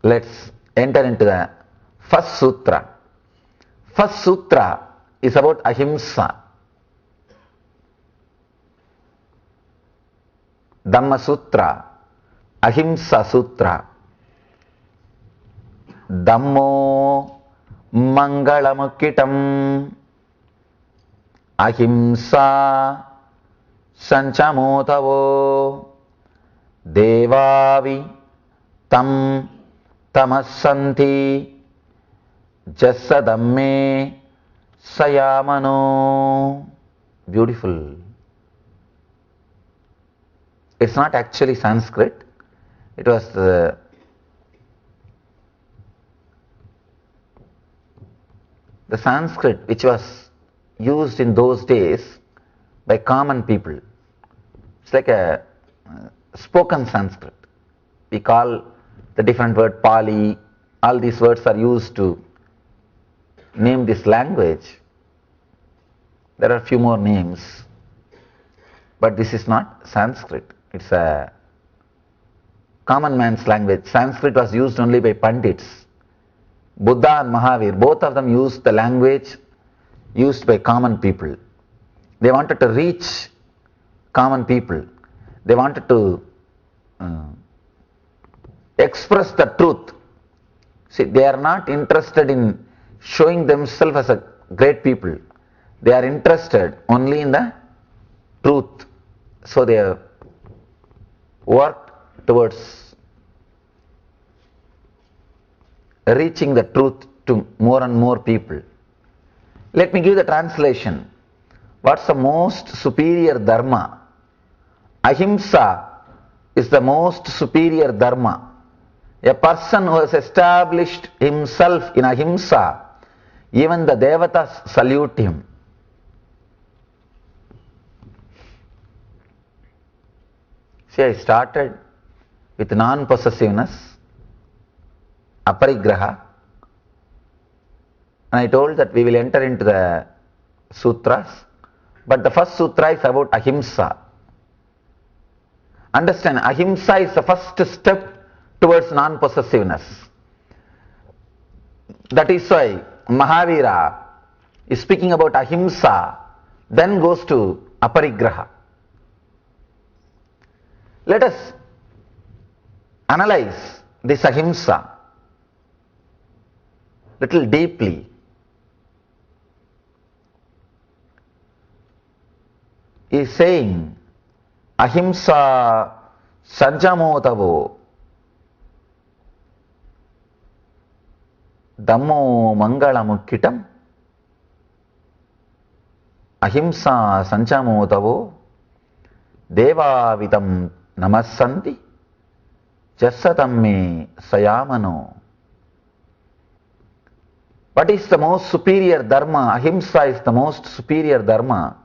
Let's enter into the first sutra. First sutra is about ahimsa. Dhamma Sutra, Ahimsa Sutra. Dhammo Mangalamukitam, Ahimsa Sanchamotavo, Devavi Tam Tamasanti, Jasadamme Sayamano. Beautiful. It's not actually Sanskrit. It was the Sanskrit which was used in those days by common people. It's like a spoken Sanskrit. We call the different word Pali. All these words are used to name this language. There are a few more names, but this is not Sanskrit. It's a common man's language. Sanskrit was used only by Pandits. Buddha and Mahavir, both of them used the language used by common people. They wanted to reach common people. They wanted to express the truth. See, they are not interested in showing themselves as a great people. They are interested only in the truth. So they work towards reaching the truth to more and more people. Let me give the translation. What's the most superior dharma? Ahimsa is the most superior dharma. A person who has established himself in ahimsa, even the devatas salute him. See, I started with non-possessiveness, aparigraha, and I told that we will enter into the sutras, but the first sutra is about ahimsa. Understand, ahimsa is the first step towards non-possessiveness. That is why Mahavira is speaking about ahimsa, then goes to aparigraha. Let us analyze this ahimsa little deeply. He is saying ahimsa sajjamotavo dhammo mangalamukkitam ahimsa sanchamotavo devavitam namasanti jasatamme sayamano. What is the most superior dharma? Ahimsa is the most superior dharma.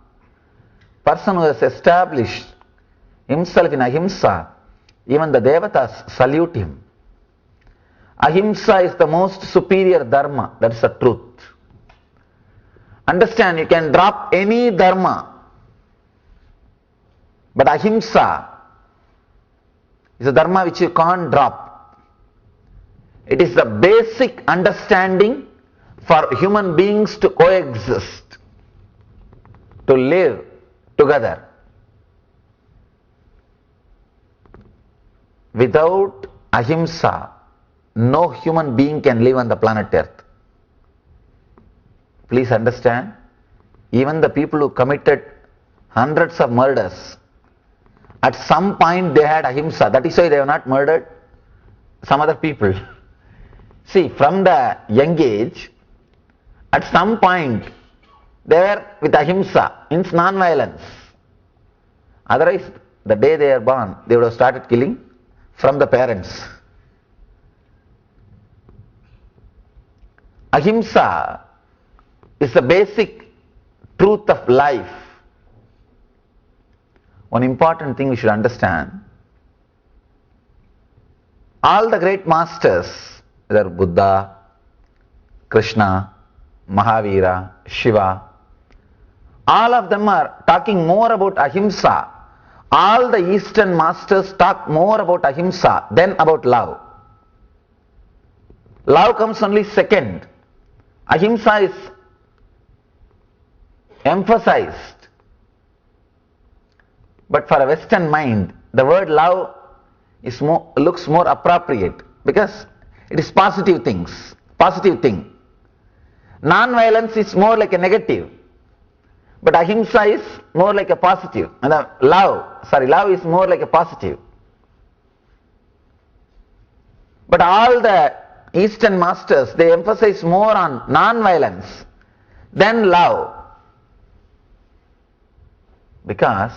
Person who has established himself in ahimsa, even the devatas salute him. Ahimsa is the most superior dharma. That's the truth. Understand, you can drop any dharma, but ahimsa is a dharma which you can't drop. It is the basic understanding for human beings to coexist, to live together. Without ahimsa, no human being can live on the planet Earth. Please understand, even the people who committed hundreds of murders, at some point they had ahimsa. That is why they have not murdered some other people. See, from the young age, at some point they were with ahimsa, means non-violence. Otherwise, the day they are born, they would have started killing from the parents. Ahimsa is the basic truth of life. One important thing we should understand, all the great masters, whether Buddha, Krishna, Mahavira, Shiva, all of them are talking more about ahimsa. All the Eastern masters talk more about ahimsa than about love. Love comes only second. Ahimsa is emphasized. But for a Western mind, the word love looks more appropriate because it is positive things, positive thing. Non-violence is more like a negative, but ahimsa is more like a positive. And love is more like a positive. But all the Eastern masters, they emphasize more on non-violence than love. Because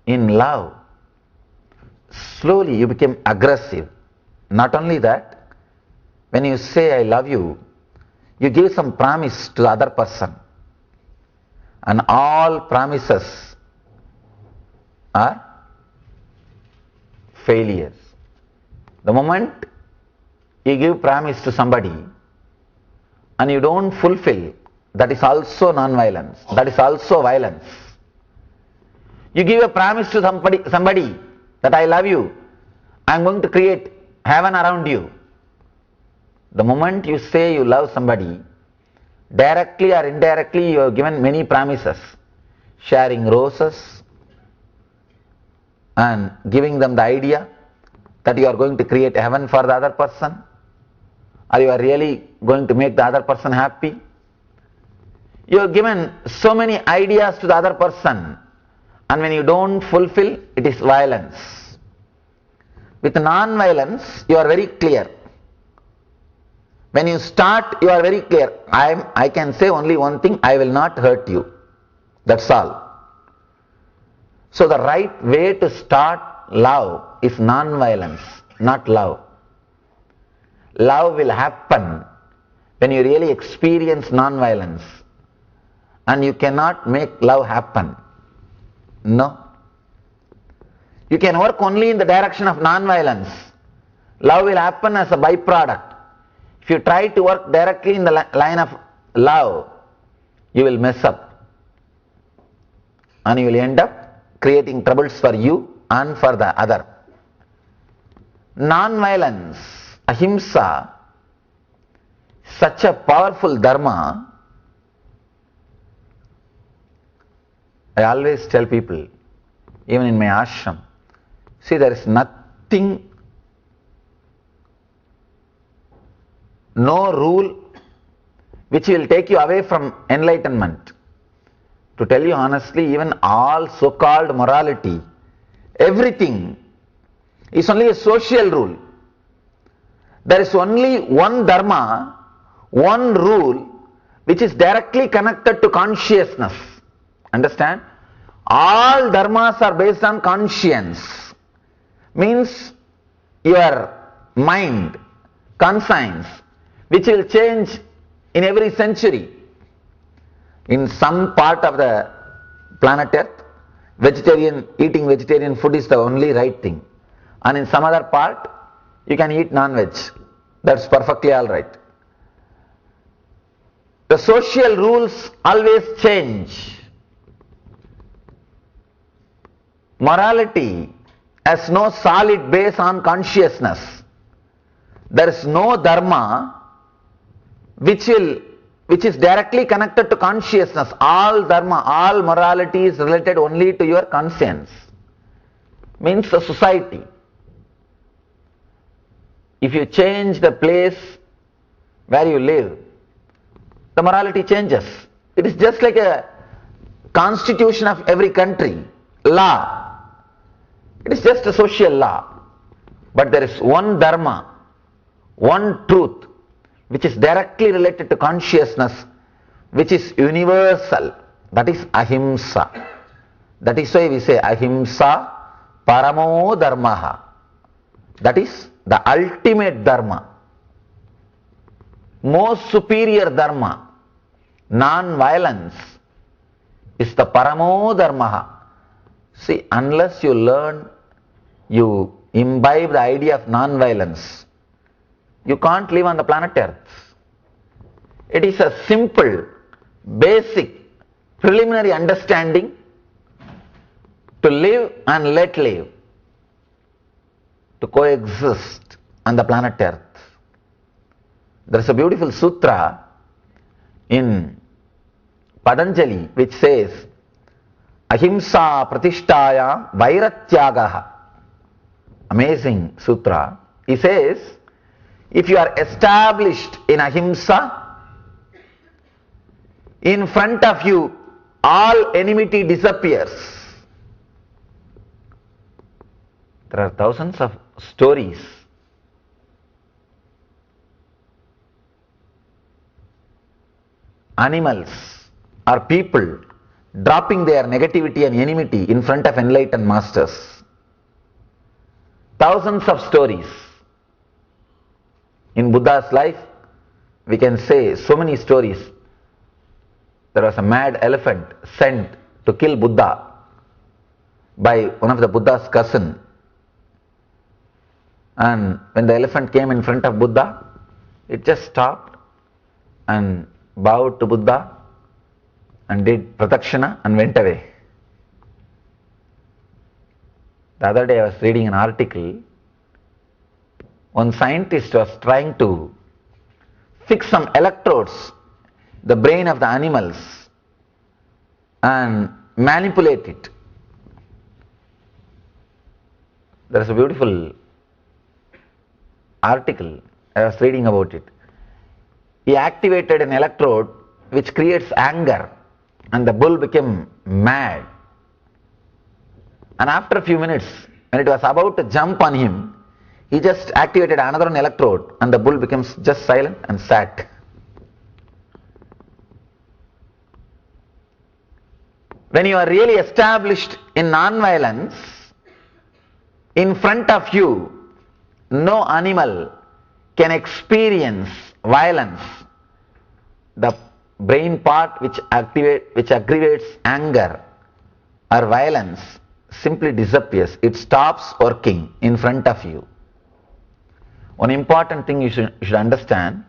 in love, slowly you become aggressive. Not only that, when you say I love you, you give some promise to the other person. And all promises are failures. The moment you give promise to somebody and you don't fulfill, that is also non-violence. That is also violence. You give a promise to somebody that I love you, I am going to create heaven around you. The moment you say you love somebody, directly or indirectly you have given many promises, sharing roses and giving them the idea that you are going to create heaven for the other person, or you are really going to make the other person happy. You have given so many ideas to the other person, and when you don't fulfill, it is violence. With non-violence, you are very clear. When you start, you are very clear. I can say only one thing, I will not hurt you. That's all. So the right way to start love is non-violence, not love. Love will happen when you really experience non-violence. And you cannot make love happen. No. You can work only in the direction of non-violence. Love will happen as a byproduct. If you try to work directly in the line of love, you will mess up. And you will end up creating troubles for you and for the other. Non-violence, ahimsa, such a powerful dharma. I always tell people, even in my ashram, see, there is nothing, no rule which will take you away from enlightenment. To tell you honestly, even all so-called morality, everything is only a social rule. There is only one dharma, one rule, which is directly connected to consciousness. Understand? All dharmas are based on conscience. Means your mind, conscience, which will change in every century. In some part of the planet Earth, eating vegetarian food is the only right thing. And in some other part, you can eat non-veg. That's perfectly alright. The social rules always change. Morality has no solid base on consciousness. There is no dharma which is directly connected to consciousness. All dharma, all morality is related only to your conscience. Means the society. If you change the place where you live, the morality changes. It is just like a constitution of every country, law. It is just a social law. But there is one dharma, one truth, which is directly related to consciousness, which is universal. That is ahimsa. That is why we say ahimsa paramo dharmaha. That is the ultimate dharma, most superior dharma. Non-violence is the paramo dharmaha. See, unless you learn, you imbibe the idea of non-violence, you can't live on the planet Earth. It is a simple, basic, preliminary understanding to live and let live, to coexist on the planet Earth. There is a beautiful sutra in Patanjali which says, Ahimsa pratishtaya vairatyagaha. Amazing sutra. He says, if you are established in ahimsa, in front of you all enmity disappears. There are thousands of stories. Animals or people dropping their negativity and enmity in front of enlightened masters. Thousands of stories. In Buddha's life, we can say so many stories. There was a mad elephant sent to kill Buddha by one of the Buddha's cousin. And when the elephant came in front of Buddha, it just stopped and bowed to Buddha and did pradakshina and went away. The other day I was reading an article. One scientist was trying to fix some electrodes, the brain of the animals, and manipulate it. There is a beautiful article, I was reading about it. He activated an electrode which creates anger, and the bull became mad. And after a few minutes, when it was about to jump on him, he just activated another electrode and the bull becomes just silent and sat. When you are really established in non-violence, in front of you, no animal can experience violence. The brain part which aggravates anger or violence simply disappears. It stops working in front of you. One important thing you should understand,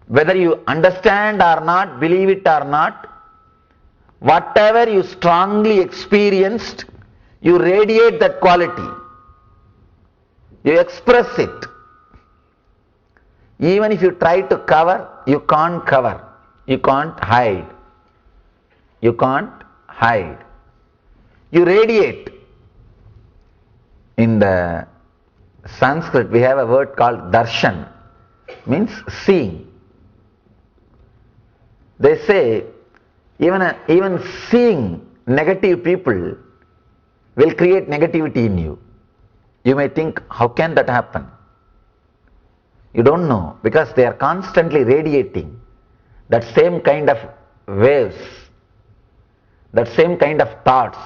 whether you understand or not, believe it or not, whatever you strongly experienced, you radiate that quality. You express it. Even if you try to cover, you can't cover. You can't hide. You can't hide. You radiate. In the Sanskrit, we have a word called darshan, means seeing. They say even seeing negative people will create negativity in you. You may think, how can that happen? You don't know, because they are constantly radiating that same kind of waves, that same kind of thoughts.